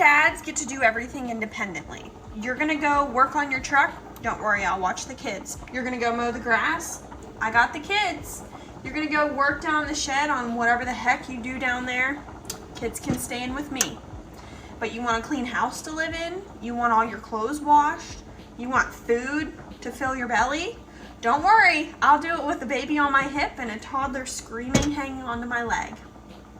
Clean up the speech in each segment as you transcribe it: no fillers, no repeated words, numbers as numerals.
dads get to do everything independently. You're gonna go work on your truck? Don't worry, I'll watch the kids. You're gonna go mow the grass? I got the kids. You're gonna go work down the shed on whatever the heck you do down there? Kids can stay in with me. But you want a clean house to live in? You want all your clothes washed? You want food to fill your belly? Don't worry, I'll do it with a baby on my hip and a toddler screaming hanging onto my leg.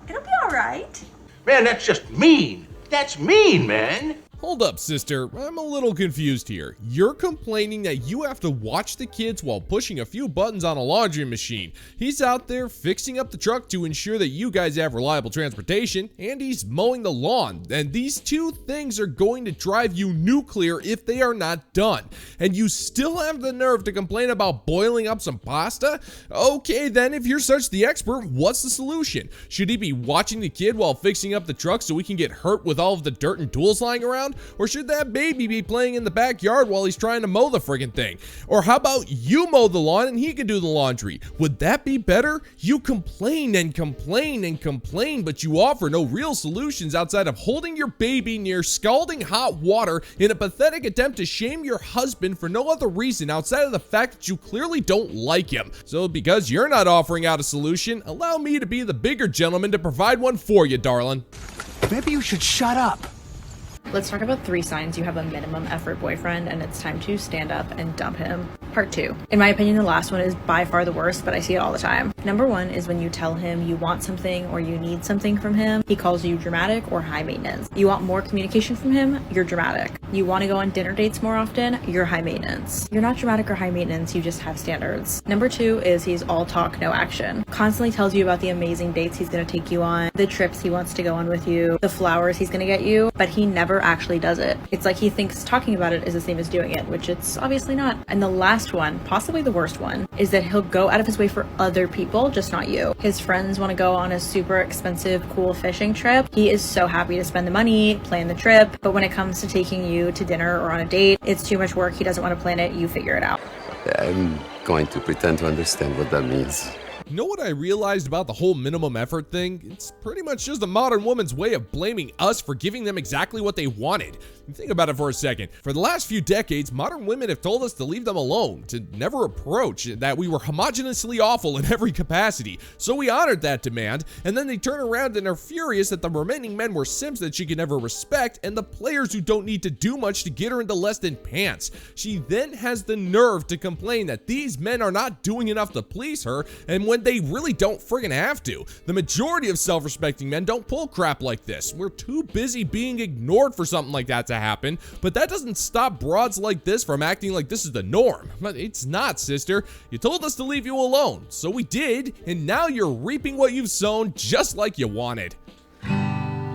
It'll be all right. Man, that's just mean. That's mean, man. Hold up, sister. I'm a little confused here. You're complaining that you have to watch the kids while pushing a few buttons on a laundry machine. He's out there fixing up the truck to ensure that you guys have reliable transportation, and he's mowing the lawn. And these two things are going to drive you nuclear if they are not done. And you still have the nerve to complain about boiling up some pasta? Okay, then if you're such the expert, what's the solution? Should he be watching the kid while fixing up the truck so he can get hurt with all of the dirt and tools lying around? Or should that baby be playing in the backyard while he's trying to mow the friggin' thing? Or how about you mow the lawn and he can do the laundry? Would that be better? You complain and complain and complain, but you offer no real solutions outside of holding your baby near scalding hot water in a pathetic attempt to shame your husband for no other reason outside of the fact that you clearly don't like him. So because you're not offering out a solution, allow me to be the bigger gentleman to provide one for you, darling. Maybe you should shut up. Let's talk about 3 signs you have a minimum effort boyfriend and it's time to stand up and dump him. Part 2. In my opinion, the last one is by far the worst, but I see it all the time. Number 1 is when you tell him you want something or you need something from him, he calls you dramatic or high maintenance. You want more communication from him, you're dramatic. You want to go on dinner dates more often, you're high maintenance. You're not dramatic or high maintenance, you just have standards. Number 2 is he's all talk, no action. Constantly tells you about the amazing dates he's going to take you on, the trips he wants to go on with you, the flowers he's going to get you, but he never actually does it. It's like he thinks talking about it is the same as doing it, which it's obviously not. And the last one, possibly the worst one, is that he'll go out of his way for other people, just not you. His friends want to go on a super expensive, cool fishing trip. He is so happy to spend the money, plan the trip, but when it comes to taking you to dinner or on a date, it's too much work. He doesn't want to plan it. You figure it out. I'm going to pretend to understand what that means. You know what I realized about the whole minimum effort thing? It's pretty much just a modern woman's way of blaming us for giving them exactly what they wanted. Think about it for a second. For the last few decades, modern women have told us to leave them alone, to never approach, that we were homogeneously awful in every capacity. So we honored that demand, and then they turn around and are furious that the remaining men were simps that she could never respect, and the players who don't need to do much to get her into less than pants. She then has the nerve to complain that these men are not doing enough to please her, and when they really don't friggin' have to. The majority of self-respecting men don't pull crap like this. We're too busy being ignored for something like that to happen, but that doesn't stop broads like this from acting like this is the norm. But it's not, sister. You told us to leave you alone, so we did, and now you're reaping what you've sown just like you wanted.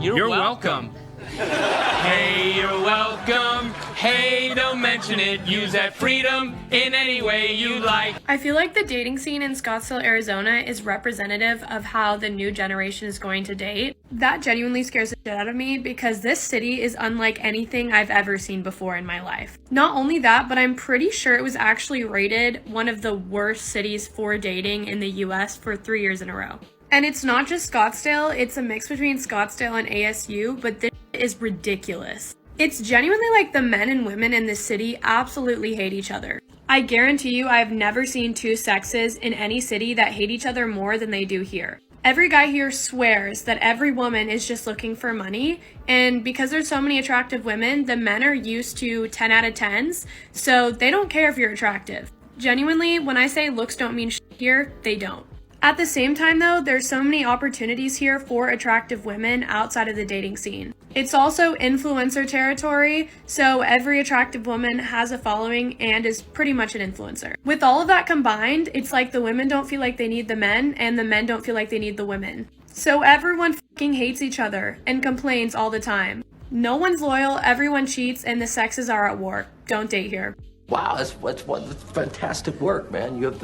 You're welcome. Hey, you're welcome. Hey, don't mention it. Use that freedom in any way you like. I feel like the dating scene in Scottsdale, Arizona is representative of how the new generation is going to date. That genuinely scares the shit out of me because this city is unlike anything I've ever seen before in my life. Not only that, but I'm pretty sure it was actually rated one of the worst cities for dating in the US for 3 years in a row. And it's not just Scottsdale, it's a mix between Scottsdale and ASU, but this is ridiculous. It's genuinely like the men and women in this city absolutely hate each other. I guarantee you I've never seen 2 sexes in any city that hate each other more than they do here. Every guy here swears that every woman is just looking for money, and because there's so many attractive women, the men are used to 10 out of 10s, so they don't care if you're attractive. Genuinely, when I say looks don't mean shit here, they don't. At the same time though, there's so many opportunities here for attractive women outside of the dating scene. It's also influencer territory, so every attractive woman has a following and is pretty much an influencer. With all of that combined, it's like the women don't feel like they need the men and the men don't feel like they need the women. So everyone fucking hates each other and complains all the time. No one's loyal, everyone cheats, and the sexes are at war. Don't date here. Wow, that's fantastic work, man. You have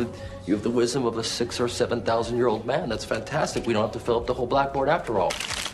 the wisdom of a 6,000 or 7,000-year-old man. That's fantastic. We don't have to fill up the whole blackboard after all.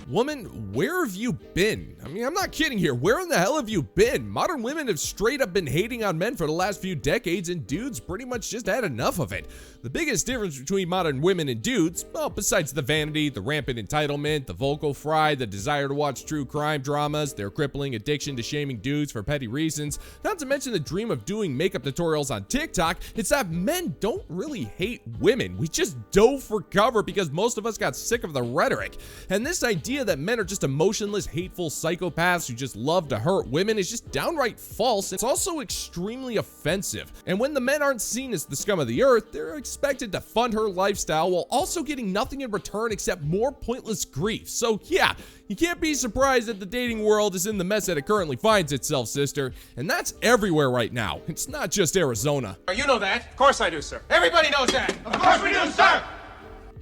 Woman, where have you been? I mean, I'm not kidding here. Where in the hell have you been? Modern women have straight up been hating on men for the last few decades, and dudes pretty much just had enough of it. The biggest difference between modern women and dudes, well, besides the vanity, the rampant entitlement, the vocal fry, the desire to watch true crime dramas, their crippling addiction to shaming dudes for petty reasons, not to mention the dream of doing makeup tutorials on TikTok, it's that men don't really hate women. We just dove for cover because most of us got sick of the rhetoric. And this idea that men are just emotionless, hateful psychopaths who just love to hurt women is just downright false. It's also extremely offensive. And when the men aren't seen as the scum of the earth, they're expected to fund her lifestyle while also getting nothing in return except more pointless grief. So yeah, you can't be surprised that the dating world is in the mess that it currently finds itself, sister. And that's everywhere right now. It's not just Arizona. You know that? Of course I do, sir. Everybody knows that. Of course we do, sir!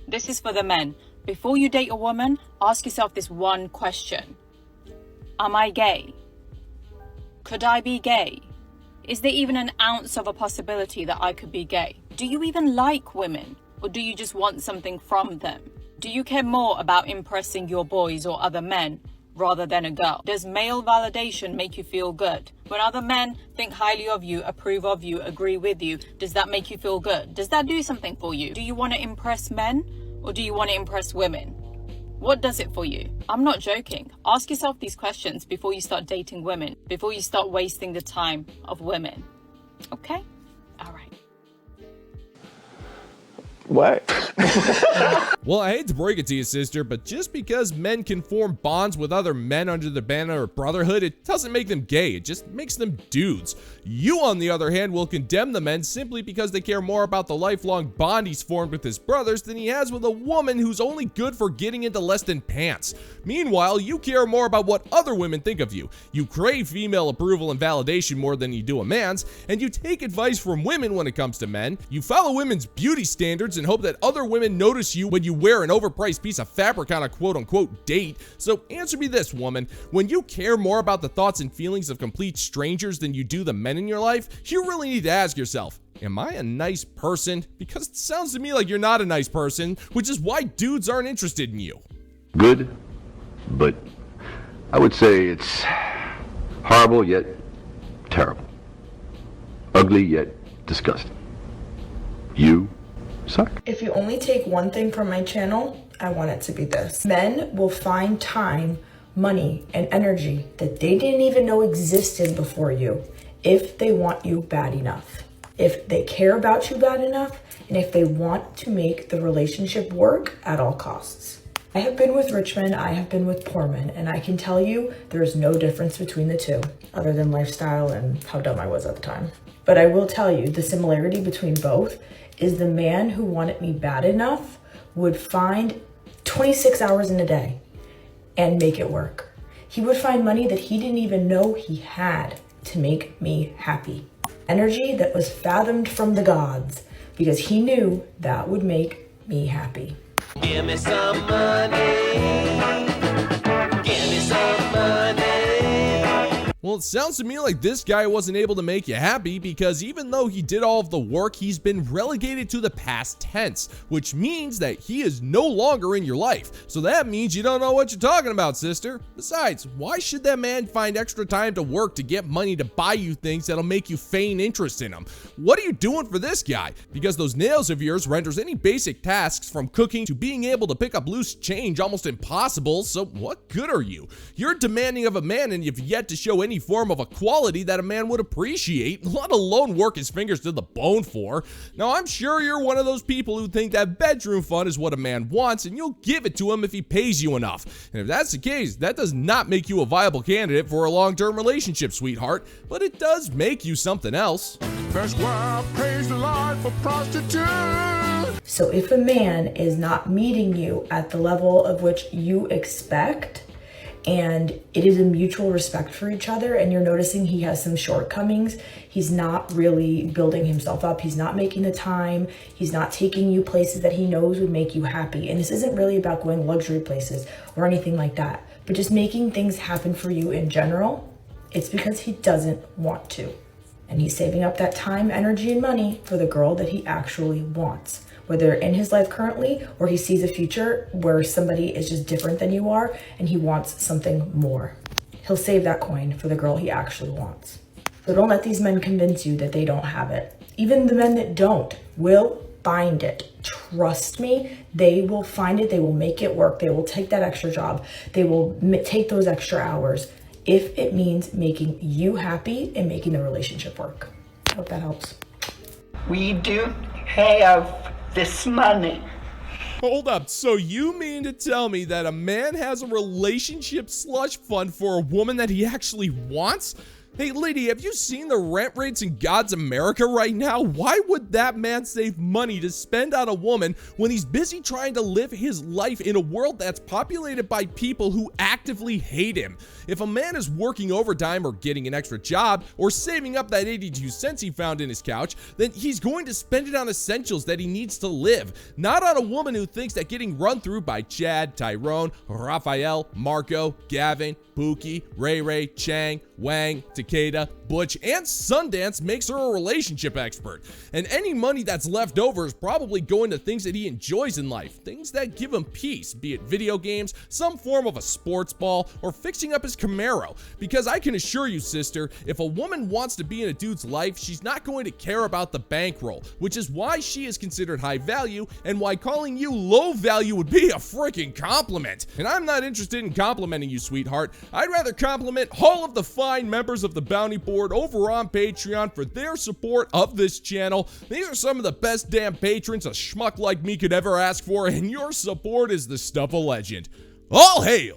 This is for the men. Before you date a woman, ask yourself this one question. Am I gay? Could I be gay? Is there even an ounce of a possibility that I could be gay? Do you even like women? Or do you just want something from them? Do you care more about impressing your boys or other men rather than a girl? Does male validation make you feel good? When other men think highly of you, approve of you, agree with you, does that make you feel good? Does that do something for you? Do you want to impress men? Or do you want to impress women? What does it for you? I'm not joking. Ask yourself these questions before you start dating women, before you start wasting the time of women. Okay? All right. What? Well, I hate to break it to you, sister, but just because men can form bonds with other men under the banner of brotherhood, it doesn't make them gay. It just makes them dudes. You, on the other hand, will condemn the men simply because they care more about the lifelong bond he's formed with his brothers than he has with a woman who's only good for getting into less than pants. Meanwhile, you care more about what other women think of you. You crave female approval and validation more than you do a man's, and you take advice from women when it comes to men. You follow women's beauty standards and hope that other women notice you when you wear an overpriced piece of fabric on a quote-unquote date. So answer me this, woman. When you care more about the thoughts and feelings of complete strangers than you do the men in your life, you really need to ask yourself, am I a nice person? Because it sounds to me like you're not a nice person, which is why dudes aren't interested in you. Good, but I would say it's horrible yet terrible. Ugly yet disgusting. You suck. If you only take one thing from my channel, I want it to be this. Men will find time, money, and energy that they didn't even know existed before you if they want you bad enough. If they care about you bad enough, and if they want to make the relationship work at all costs. I have been with rich men, I have been with poor men, and I can tell you there is no difference between the two, other than lifestyle and how dumb I was at the time. But I will tell you, the similarity between both is the man who wanted me bad enough would find 26 hours in a day and make it work. He would find money that he didn't even know he had to make me happy. Energy that was fathomed from the gods because he knew that would make me happy. Give me some money. Give me some money. Well, it sounds to me like this guy wasn't able to make you happy because even though he did all of the work, he's been relegated to the past tense, which means that he is no longer in your life. So that means you don't know what you're talking about, sister. Besides, why should that man find extra time to work to get money to buy you things that'll make you feign interest in him? What are you doing for this guy? Because those nails of yours renders any basic tasks from cooking to being able to pick up loose change almost impossible, so what good are you? You're demanding of a man and you've yet to show any form of equality that a man would appreciate, let alone work his fingers to the bone for. Now, I'm sure you're one of those people who think that bedroom fun is what a man wants and you'll give it to him if he pays you enough. And if that's the case, that does not make you a viable candidate for a long-term relationship, sweetheart, but it does make you something else. That's why I praise the Lord for prostitutes. So if a man is not meeting you at the level of which you expect, and it is a mutual respect for each other, and you're noticing he has some shortcomings, he's not really building himself up, he's not making the time, he's not taking you places that he knows would make you happy. And this isn't really about going luxury places or anything like that, but just making things happen for you in general. It's because he doesn't want to. And he's saving up that time, energy, and money for the girl that he actually wants. Whether in his life currently or he sees a future where somebody is just different than you are and he wants something more. He'll save that coin for the girl he actually wants. So don't let these men convince you that they don't have it. Even the men that don't will find it. Trust me, they will find it. They will make it work. They will take that extra job. They will take those extra hours if it means making you happy and making the relationship work. I hope that helps. We do have this money. Hold up, so you mean to tell me that a man has a relationship slush fund for a woman that he actually wants? Hey lady, have you seen the rent rates in God's America right now? Why would that man save money to spend on a woman when he's busy trying to live his life in a world that's populated by people who actively hate him? If a man is working overtime or getting an extra job or saving up that 82 cents he found in his couch, then he's going to spend it on essentials that he needs to live, not on a woman who thinks that getting run through by Chad, Tyrone, Raphael, Marco, Gavin, Pookie, Ray Ray, Chang, Wang, Takeda, Butch, and Sundance makes her a relationship expert. And any money that's left over is probably going to things that he enjoys in life, things that give him peace, be it video games, some form of a sports ball, or fixing up his Camaro. Because I can assure you, sister, if a woman wants to be in a dude's life, she's not going to care about the bankroll, which is why she is considered high value and why calling you low value would be a freaking compliment. And I'm not interested in complimenting you, sweetheart. I'd rather compliment all of the fine members of the Bounty Board over on Patreon for their support of this channel. These are some of the best damn patrons a schmuck like me could ever ask for, and your support is the stuff of legend. All hail!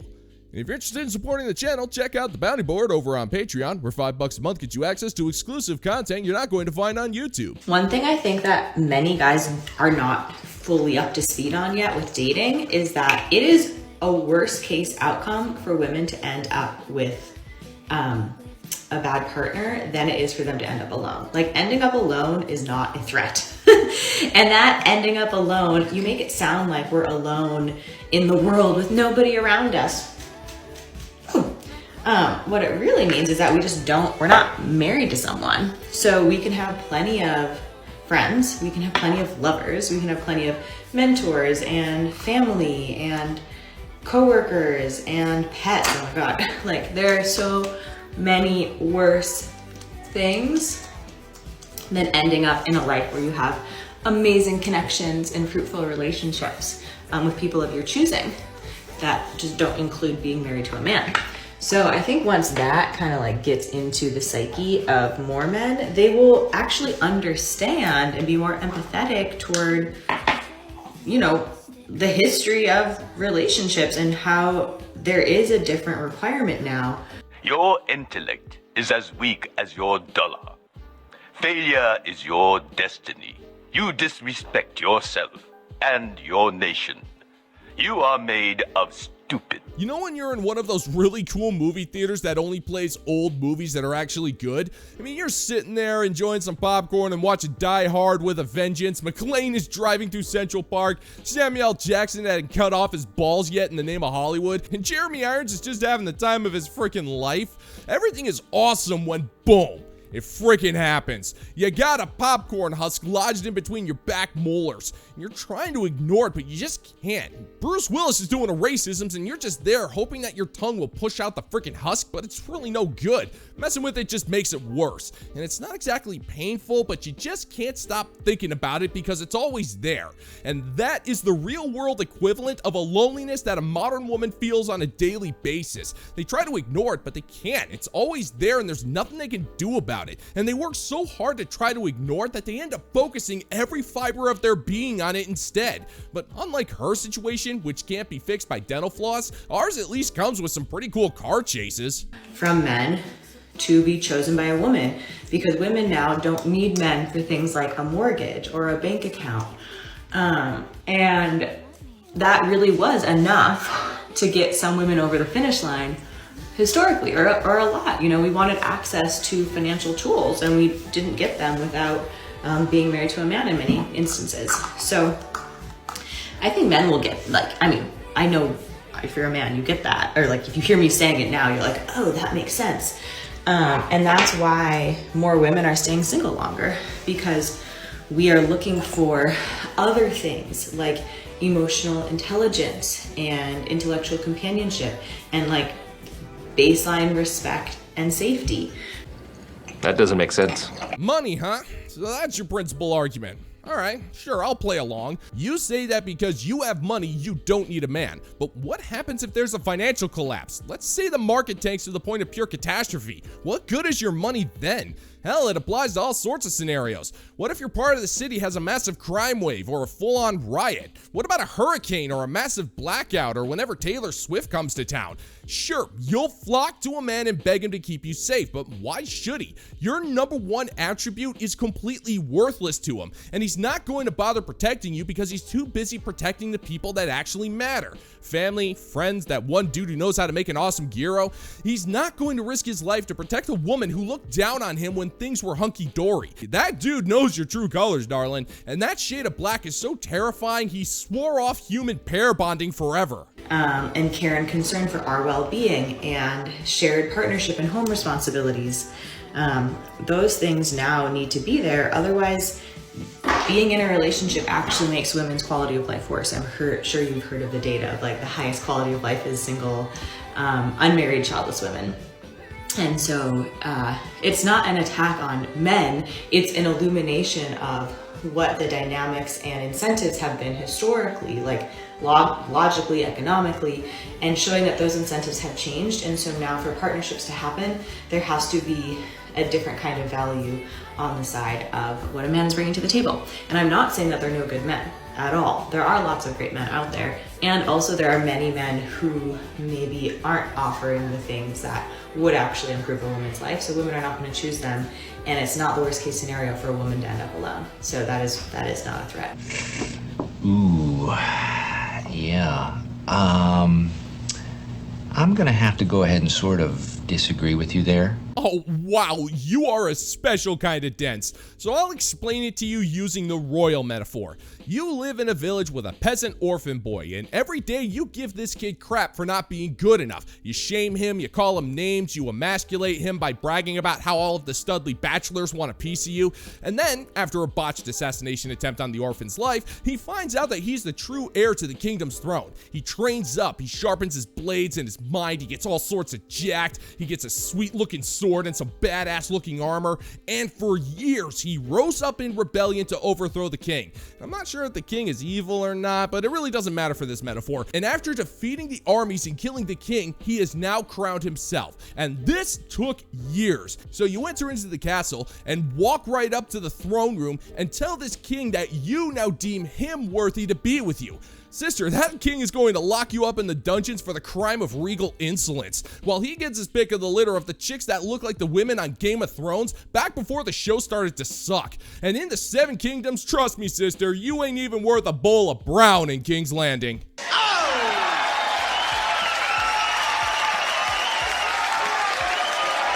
And if you're interested in supporting the channel, check out the Bounty Board over on Patreon, where $5 a month gets you access to exclusive content you're not going to find on YouTube. One thing I think that many guys are not fully up to speed on yet with dating is that it is a worst case outcome for women to end up with a bad partner than it is for them to end up alone. Like, ending up alone is not a threat. And that ending up alone, you make it sound like we're alone in the world with nobody around us. What it really means is that we're not married to someone. So we can have plenty of friends, we can have plenty of lovers, we can have plenty of mentors and family and coworkers and pets. Oh my God, like there are so many worse things than ending up in a life where you have amazing connections and fruitful relationships with people of your choosing that just don't include being married to a man. So I think once that kind of like gets into the psyche of more men, they will actually understand and be more empathetic toward, you know, the history of relationships and how there is a different requirement now. Your intellect is as weak as your dollar. Failure is your destiny. You disrespect yourself and your nation. You are made of stupid. You know when you're in one of those really cool movie theaters that only plays old movies that are actually good? I mean, you're sitting there enjoying some popcorn and watching Die Hard with a Vengeance. McClane is driving through Central Park. Samuel L. Jackson hadn't cut off his balls yet in the name of Hollywood. And Jeremy Irons is just having the time of his freaking life. Everything is awesome when, boom, it freaking happens. You got a popcorn husk lodged in between your back molars. And you're trying to ignore it, but you just can't. Bruce Willis is doing a racisms, and you're just there hoping that your tongue will push out the freaking husk, but it's really no good. Messing with it just makes it worse. And it's not exactly painful, but you just can't stop thinking about it because it's always there. And that is the real world equivalent of a loneliness that a modern woman feels on a daily basis. They try to ignore it, but they can't. It's always there, and there's nothing they can do about it. And they work so hard to try to ignore it that they end up focusing every fiber of their being on it instead. But unlike her situation, which can't be fixed by dental floss, ours at least comes with some pretty cool car chases. From men to be chosen by a woman, because women now don't need men for things like a mortgage or a bank account. And that really was enough to get some women over the finish line historically, or a lot. You know, we wanted access to financial tools and we didn't get them without being married to a man in many instances. So I think men will get, like, I mean, I know if you're a man, you get that. Or like, if you hear me saying it now, you're like, oh, that makes sense. And that's why more women are staying single longer, because we are looking for other things like emotional intelligence and intellectual companionship and like baseline respect and safety. That doesn't make sense. Money, huh? So that's your principal argument. All right, sure, I'll play along. You say that because you have money, you don't need a man. But what happens if there's a financial collapse? Let's say the market tanks to the point of pure catastrophe. What good is your money then? Hell, it applies to all sorts of scenarios. What if your part of the city has a massive crime wave or a full-on riot? What about a hurricane or a massive blackout or whenever Taylor Swift comes to town? Sure, you'll flock to a man and beg him to keep you safe, but why should he? Your number one attribute is completely worthless to him, and he's not going to bother protecting you because he's too busy protecting the people that actually matter. Family, friends, that one dude who knows how to make an awesome gyro. He's not going to risk his life to protect a woman who looked down on him when things were hunky-dory. That dude knows your true colors, darling, and that shade of black is so terrifying he swore off human pair bonding forever. And care and concern for our well-being and shared partnership and home responsibilities. Those things now need to be there. Otherwise, being in a relationship actually makes women's quality of life worse. I'm sure you've heard of the data of like the highest quality of life is single, unmarried, childless women. And so it's not an attack on men, it's an illumination of what the dynamics and incentives have been historically, like logically, economically, and showing that those incentives have changed. And so now for partnerships to happen, there has to be a different kind of value on the side of what a man is bringing to the table. And I'm not saying that there are no good men at all. There are lots of great men out there. And also there are many men who maybe aren't offering the things that would actually improve a woman's life. So women are not going to choose them. And it's not the worst case scenario for a woman to end up alone. So that is not a threat. Ooh, yeah. I'm gonna have to go ahead and sort of disagree with you there. Oh, wow, you are a special kind of dense. So I'll explain it to you using the royal metaphor. You live in a village with a peasant orphan boy, and every day you give this kid crap for not being good enough. You shame him, you call him names, you emasculate him by bragging about how all of the studly bachelors want a piece of you. And then, after a botched assassination attempt on the orphan's life, he finds out that he's the true heir to the kingdom's throne. He trains up, he sharpens his blades and his mind, he gets all sorts of jacked, he gets a sweet-looking sword and some badass-looking armor, and for years he rose up in rebellion to overthrow the king. I'm not sure if the king is evil or not, but it really doesn't matter for this metaphor. And after defeating the armies and killing the king, he is now crowned himself. And this took years. So you enter into the castle and walk right up to the throne room and tell this king that you now deem him worthy to be with you. Sister, that king is going to lock you up in the dungeons for the crime of regal insolence, while he gets his pick of the litter of the chicks that look like the women on Game of Thrones back before the show started to suck. And in the Seven Kingdoms, trust me, sister, you ain't even worth a bowl of brown in King's Landing.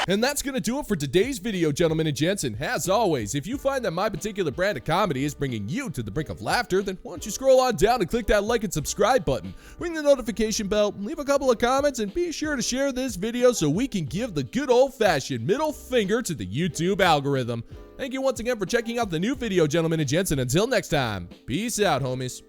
And that's gonna do it for today's video, gentlemen and gents. And as always, if you find that my particular brand of comedy is bringing you to the brink of laughter, then why don't you scroll on down and click that like and subscribe button, ring the notification bell, leave a couple of comments, and be sure to share this video so we can give the good old-fashioned middle finger to the YouTube algorithm. Thank you once again for checking out the new video, gentlemen and gents, and until next time, peace out, homies.